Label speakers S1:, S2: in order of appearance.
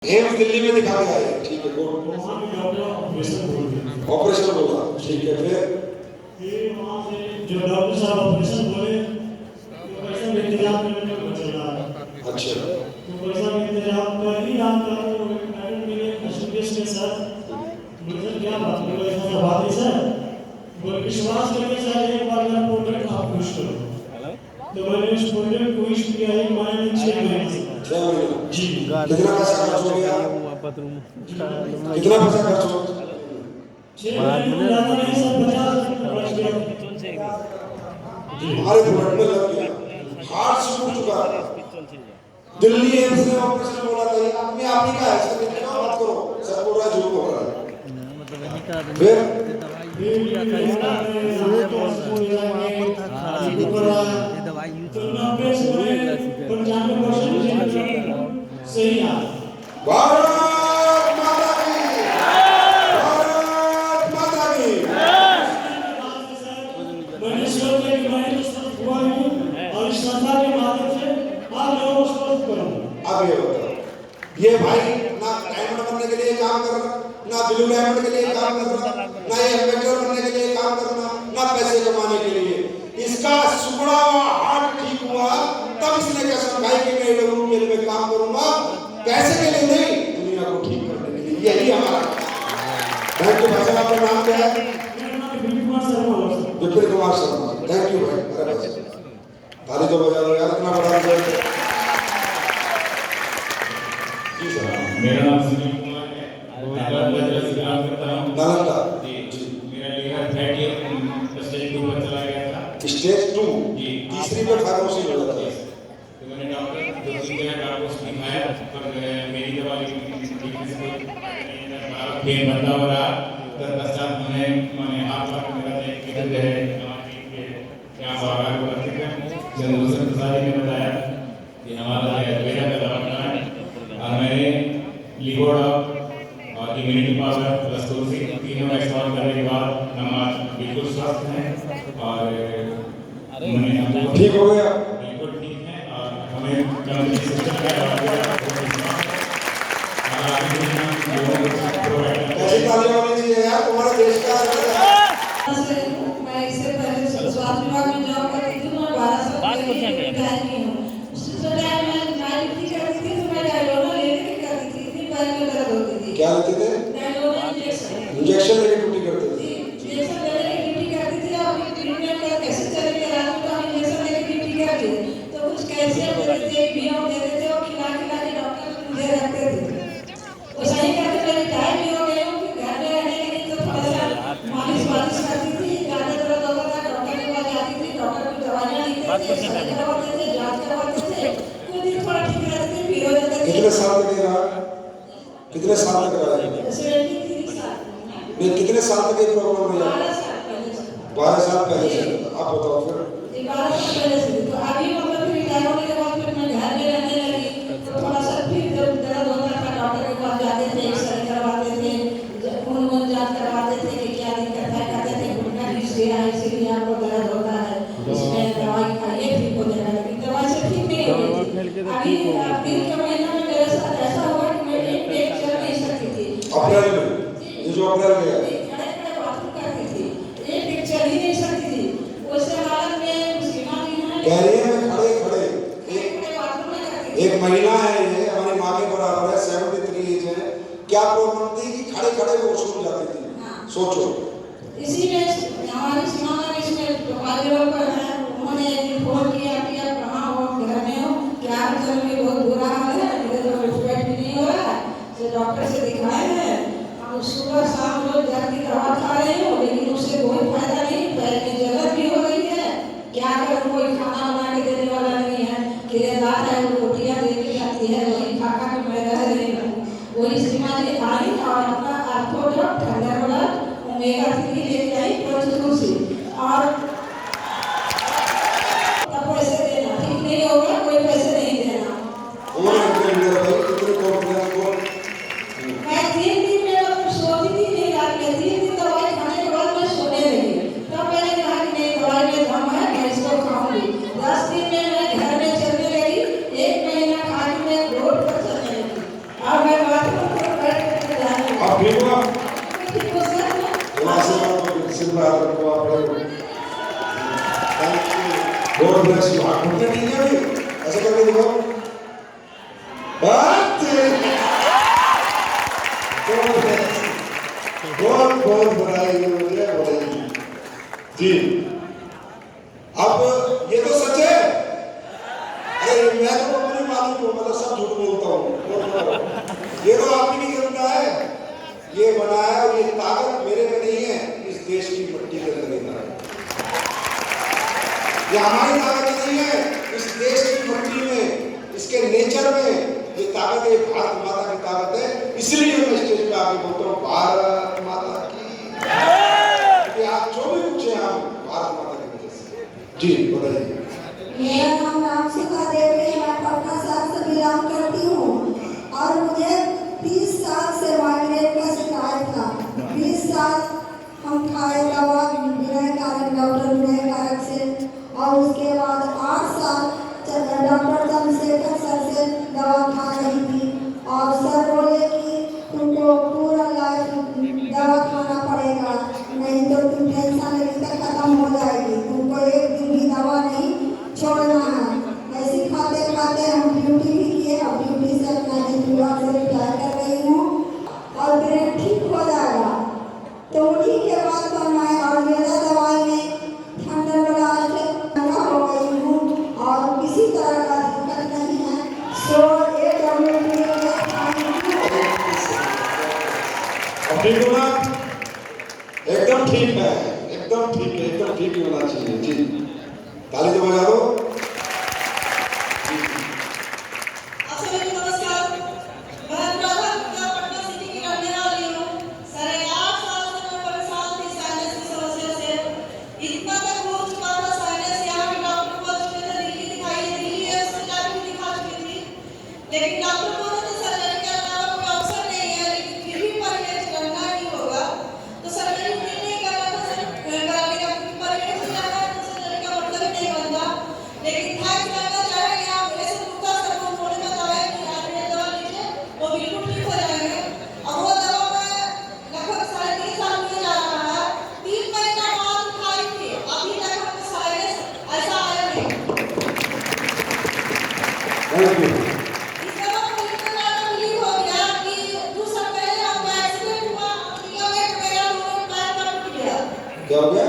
S1: AIIMS Delhi में दिखा के आए। ठीक है, ऑपरेशन बोला। ठीक है, फिर
S2: वहाँ से जो डॉक्टर साहब ऑपरेशन बोले तो पैसा का इंतजाम करने में चल रहा है।
S1: अच्छा,
S2: तो पैसा का इंतजाम कर ही रहा था तो मैडम मिले सुकेश के साथ। मुझे क्या बात बोले, ऐसा बात है सर, बोले विश्वास करके सर एक बार मेरा प्रोडक्ट आप यूज करो। तो मैंने उस प्रोडक्ट को यूज किया 1 महीने 6 महीने से।
S1: 6 महीने
S2: जी,
S1: कितना पैसा खर्च हो गया? कितना पैसा खर्च हो गया?
S2: 6 महीने में ज़्यादा नहीं सर, 50,000 खर्च किया।
S1: हमारे प्रोडक्ट में लग गया, हार्ट छूट चुका है। दिल्ली एम्स में ऑपरेशन बोला था, ये अपने आप ही का है सर, इतना मत करो सर, बोल रहा है झूठ बोल रहा है। फिर भारत माता की, भारत माता की।
S2: और इस संस्था के माध्यम से आप लोगों को स्वस्थ करूंगा।
S1: आगे बताओ, ये भाई ना डायमंड बनने के लिए काम कर रहा, ना ब्लू डायमंड के लिए काम कर रहा, ना ये एम्बेसडर बनने के लिए काम कर रहा, ना पैसे कमाने के लिए। इसका सुखड़ा हुआ हार्ट ठीक हुआ तब इसने कसम खाई कि मैं AWL में काम करूंगा, पैसे के लिए नहीं, दुनिया को ठीक करने के लिए। यही हमारा थैंक यू भाई साहब। आपका नाम क्या है? विपिन कुमार शर्मा। थैंक यू भाई, ताली तो बजा दो यार, इतना बड़ा रिजल्ट। जी सर,
S3: मेरा नाम सुनील कुमार है, नालंदा से काम करता हूँ।
S1: नालंदा
S3: जी, मेरा लीवर फैटी स्टेज 2 पर चला गया था।
S1: स्टेज 2
S3: जी,
S1: तीसरी पे फाइब्रोसिस हो जाता है।
S3: तो मैंने डॉक्टर 2-3 जगह डॉक्टर को दिखाया, पर मेरी दवा पेन बंदा हो रहा। तत्पश्चात मैंने हाथ पार मेरा किधर गए यहाँ बाहर को रखते थे। चंद्रभूषण प्रसाद जी ने बताया कि हमारा वेदा का दवा है, और मैंने लिगोडा और इम्यूनिटी पावर प्लस तुलसी तीनों का इस्तेमाल करने के बाद हम आज बिल्कुल स्वस्थ हैं और
S1: ठीक हो गया।
S3: बिल्कुल ठीक है। और हमें कंपनी सिस्टम का
S1: ऐसी तालियां होनी चाहिए यार, तुम्हारे देश का
S4: मैं इससे पहले स्वास्थ्य विभाग में जॉब करती थी, मैं 12 साल की हूँ। उसी टाइम मैं नाइट ड्यूटी करती थी, तो मैं डायलोना लेके करती थी, इतनी पैर में दर्द होती थी।
S1: क्या लेते थे?
S4: डायलोना इंजेक्शन।
S1: इंजेक्शन लेके ड्यूटी करते थे।
S4: इंजेक्शन लेके ड्यूटी करती थी, और ट्रीटमेंट का कैसे चलेंगे रात में, तो हम इंजेक्शन लेके ड्यूटी करते थे, तो कुछ कैल्शियम देते थे, बियम देते थे, और खिला के डॉक्टर मुझे रखते थे। वो सही करते मेरी टाइम भी हो गई हूँ, फिर घर में रहने के लिए तो थोड़ा सा मालिश करती थी, ज़्यादा दर्द होता था डॉक्टर के पास जाती थी, डॉक्टर को दवाइयाँ लिखते थे, सही करवाते थे, जांच करवाते थे, कुछ दिन थोड़ा ठीक रहते थे, फिर हो जाते थे।
S1: कितने साल तक ये रहा? कितने साल तक रहा?
S4: 73 साल।
S1: नहीं, कितने साल तक ये प्रॉब्लम रही?
S4: 12 साल पहले से।
S1: 12 साल पहले से। आप बताओ फिर।
S4: 12 साल पहले से। तो अभी मतलब फिर रिटायर होने के बाद फिर मैं घर में रहने लगी, तो थोड़ा सा फिर जब दर्द होता था डॉक्टर के पास जाते थे, एक्सरे करवाते थे, खून जांच करवाते थे कि क्या दिक्कत है, कहते थे घुटना घिस गया है इसलिए आपको दर्द होता है, इसमें दवाई खाइए ठीक हो जाएगा, लेकिन दवाई से ठीक नहीं हो रही थी। अभी 3 के महीना में मेरे साथ ऐसा हुआ कि मैं एक पेट चल नहीं सकती थी।
S1: अप्रैल में, ये जो अप्रैल में है,
S4: खड़े बाथरूम करती थी, एक पेट चल ही नहीं सकती थी। उस हालत में सीमा जी ने
S1: कह रही है मैं खड़े
S4: बाथरूम में करती थी।
S1: एक महिला है, ये हमारी माँ के बराबर है, 73 एज है। क्या प्रॉब्लम थी कि खड़े खड़े वो सो जाती थी। सोचो,
S4: इसी में हमारी सीमा में इसमें वाले पर है, उन्होंने एक दिन फोन किया कि आप कहाँ हो, घर में हो क्या, घर में बहुत बुरा हाल है, मेरे तो रिस्पेक्ट भी नहीं हो रहा है, तो डॉक्टर से दिखाए हैं, हम सुबह शाम रोज दर्द की दवा खा रहे हो, लेकिन उससे कोई फायदा नहीं, पैर में जलन भी हो रही है, क्या करूं, कोई खाना बना के देने वाला नहीं है, किराएदार है वो रोटियां दे के जाती है, वही खा खा के मैं रह रही हूँ। वही सीमा जी आई और अपना आर्थोडॉक्ट थंडरबर्ड ओमेगा 3 लेके आई प्रोटीन से, और तब पैसे देना, ठीक नहीं होगा कोई पैसे नहीं देना। मैं 3 दिन में मतलब सोती थी नहीं, रात में 3 दिन दवाई खाने के बाद मैं सोने लगी, तब मैंने कहा कि नहीं दवाई में दम है, मैं इसको खाऊंगी। 10 दिन में मैं घर में चलने लगी, 1 महीना खा के मैं रोड पर चलने लगी। अब मैं
S1: आप ठीक हो?
S4: ठीक हो सर?
S1: थोड़ा सा आपको सिर बाहर रखो आप। Thank you. God bless you. आप घुटने ठीक है अभी? ऐसे करके देखो। बहुत बहुत बधाई मुझे बधाई जी। अब ये तो सच है। अरे मैं तो अपनी मालूम हूँ, मतलब सब झूठ बोलता हूँ। ये तो आप ही नहीं करना है, ये बनाया और ये ताकत मेरे में नहीं है, इस देश की मिट्टी के अंदर ही है। ये हमारी ताकत नहीं है, इस देश की मिट्टी में, इसके नेचर में ये ताकत है। भारत माता की ताकत है, इसलिए मैं स्टेज पे आके बोलता हूँ भारत माता की। आप जो भी पूछे हम भारत माता की वजह से। जी बताइए।
S5: मेरा नाम रामसुखा देवी है, मैं पटना शहर से बिलोंग करती हूँ और मुझे 30 साल से माइग्रेन का शिकायत था। 20 साल हम खाए दवा विनय कारक, डॉक्टर विनय कारक से, और उसके बाद 8 साल डॉक्टर चंद्रशेखर सर से दवा खा रही थी और सर बोले कि तुमको पूरा लाइफ दवा खाना पड़ेगा, नहीं तो तुम टेंशन लेकर खत्म हो जाएगी, तुमको एक दिन भी दवा नहीं छोड़ना है। ऐसे खाते खाते हम ड्यूटी भी किए और ड्यूटी से अपना जिंदगी से रिटायर कर गई हूँ और ब्रेन ठीक हो जाएगा। तो उन्हीं के बाद तो मैं आयुर्वेदा दवाई में ठंडा हो गई हूँ और किसी तरह का दिक्कत नहीं है। सो
S1: ठीक हो ना? एकदम ठीक है, एकदम ठीक है, एकदम ठीक ही होना चाहिए जी। ताली तो बजा दो।
S4: लेकिन डॉक्टर बोले तो सर्जरी के अलावा कोई ऑप्शन नहीं है, लेकिन फिर भी परहेज करना ही होगा। तो सर्जरी फिर नहीं करना तो सर करा के परहेज करना है तो सर्जरी का मतलब ही नहीं बनता। लेकिन थैंक्स करना चाहेंगे आप ऐसे दुखा सब उन्होंने बताया कि आप ये दवा लीजिए वो बिल्कुल ठीक हो जाएंगे। और वो दवा मैं लगभग 3.5 साल में जा रहा है, 3 महीना बाद खाई थी, अभी तक हमको साइनस ऐसा आया नहीं।
S1: Thank you. क्या हो गया?